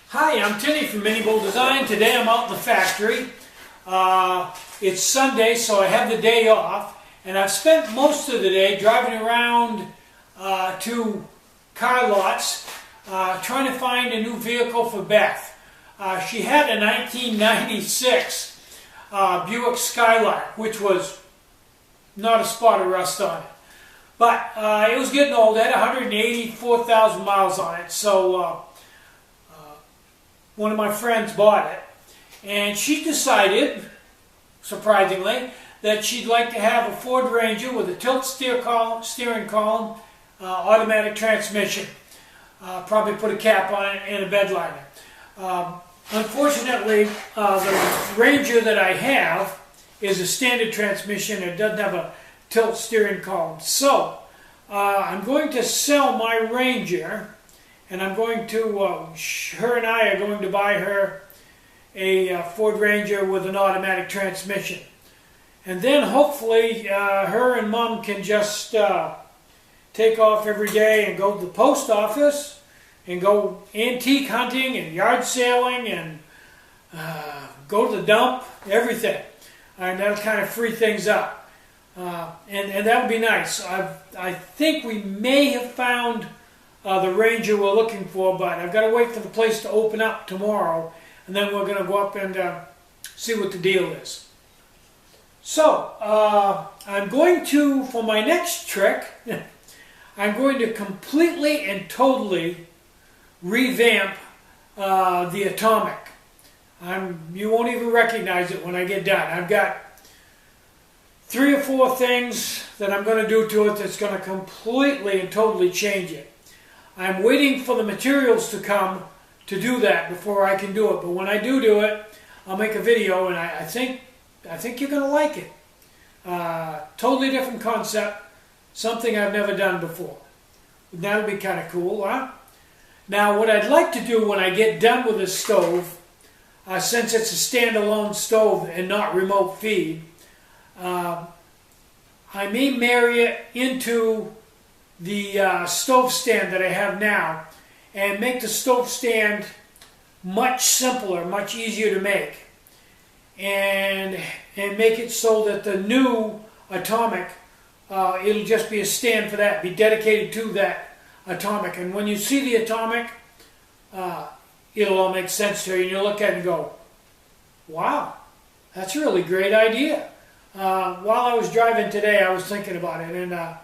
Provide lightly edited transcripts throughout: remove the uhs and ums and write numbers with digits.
Hi, I'm Tinny from minibulldesign. Today I'm out in the factory. It's Sunday, so I have the day off, and I've spent most of the day driving around to car lots trying to find a new vehicle for Beth. She had a 1996 Buick Skylark, which was not a spot of rust on it. But it was getting old. It had 184,000 miles on it, so one of my friends bought it, and she decided, surprisingly, that she'd like to have a Ford Ranger with a tilt steering column, automatic transmission. Probably put a cap on it and a bed liner. Unfortunately, the Ranger that I have is a standard transmission. It doesn't have a tilt steering column. So, I'm going to sell my Ranger, and I'm going to, her and I are going to buy her a Ford Ranger with an automatic transmission. And then hopefully her and Mom can just take off every day and go to the post office and go antique hunting and yard sailing and go to the dump, everything. And that'll kind of free things up. And that would be nice. I think we may have found the Ranger we're looking for, but I've got to wait for the place to open up tomorrow, and then we're going to go up and see what the deal is. So, I'm going to, for my next trick, I'm going to completely and totally revamp the Atomic. You won't even recognize it when I get done. I've got 3 or 4 things that I'm going to do to it that's going to completely and totally change it. I'm waiting for the materials to come to do that before I can do it. But when I do it, I'll make a video, and I think you're going to like it. Totally different concept, something I've never done before. That'll be kind of cool, huh? Now, what I'd like to do when I get done with this stove, since it's a standalone stove and not remote feed, I may marry it into the stove stand that I have now and make the stove stand much simpler, much easier to make, and make it so that the new Atomic, it'll just be a stand for that, be dedicated to that Atomic. And when you see the Atomic, it'll all make sense to you, and you'll look at it and go, wow, that's a really great idea. While I was driving today, I was thinking about it, and I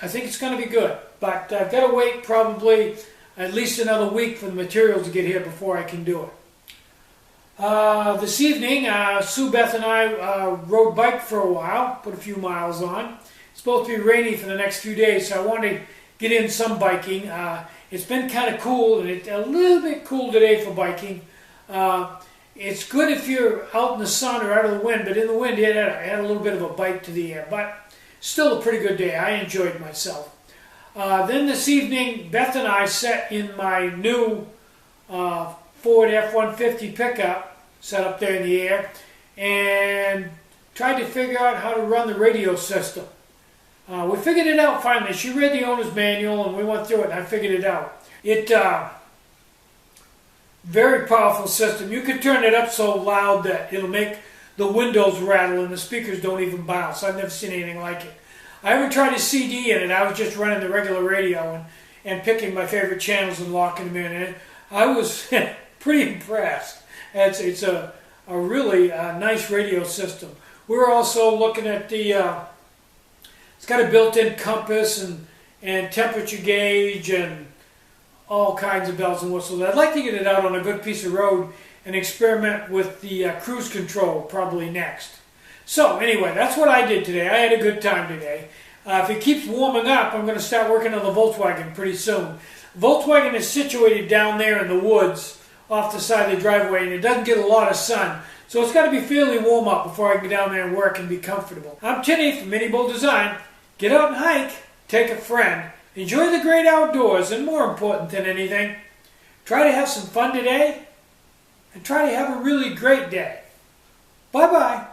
think it's going to be good, but I've got to wait probably at least another week for the materials to get here before I can do it. This evening, Sue, Beth, and I rode bike for a while, put a few miles on. It's supposed to be rainy for the next few days, so I want to get in some biking. It's been kind of cool, and it's a little bit cool today for biking. It's good if you're out in the sun or out of the wind, but in the wind it had a little bit of a bite to the air. But still a pretty good day. I enjoyed myself. Then this evening, Beth and I sat in my new Ford F-150 pickup, set up there in the air, and tried to figure out how to run the radio system. We figured it out finally. She read the owner's manual, and we went through it, and I figured it out. Very powerful system. You could turn it up so loud that it'll make the windows rattle and the speakers don't even bounce. I've never seen anything like it. I haven't tried a CD in it. I was just running the regular radio and picking my favorite channels and locking them in. And I was pretty impressed. It's a really nice radio system. We're also looking at it's got a built-in compass and temperature gauge and all kinds of bells and whistles. I'd like to get it out on a good piece of road and experiment with the cruise control probably next. So anyway, that's what I did today. I had a good time today. If it keeps warming up, I'm going to start working on the Volkswagen pretty soon. Volkswagen is situated down there in the woods off the side of the driveway, and it doesn't get a lot of sun. So it's got to be fairly warm up before I can get down there and work and be comfortable. I'm Tinny from minibulldesign. Get out and hike, take a friend, enjoy the great outdoors, and more important than anything, try to have some fun today and try to have a really great day. Bye-bye.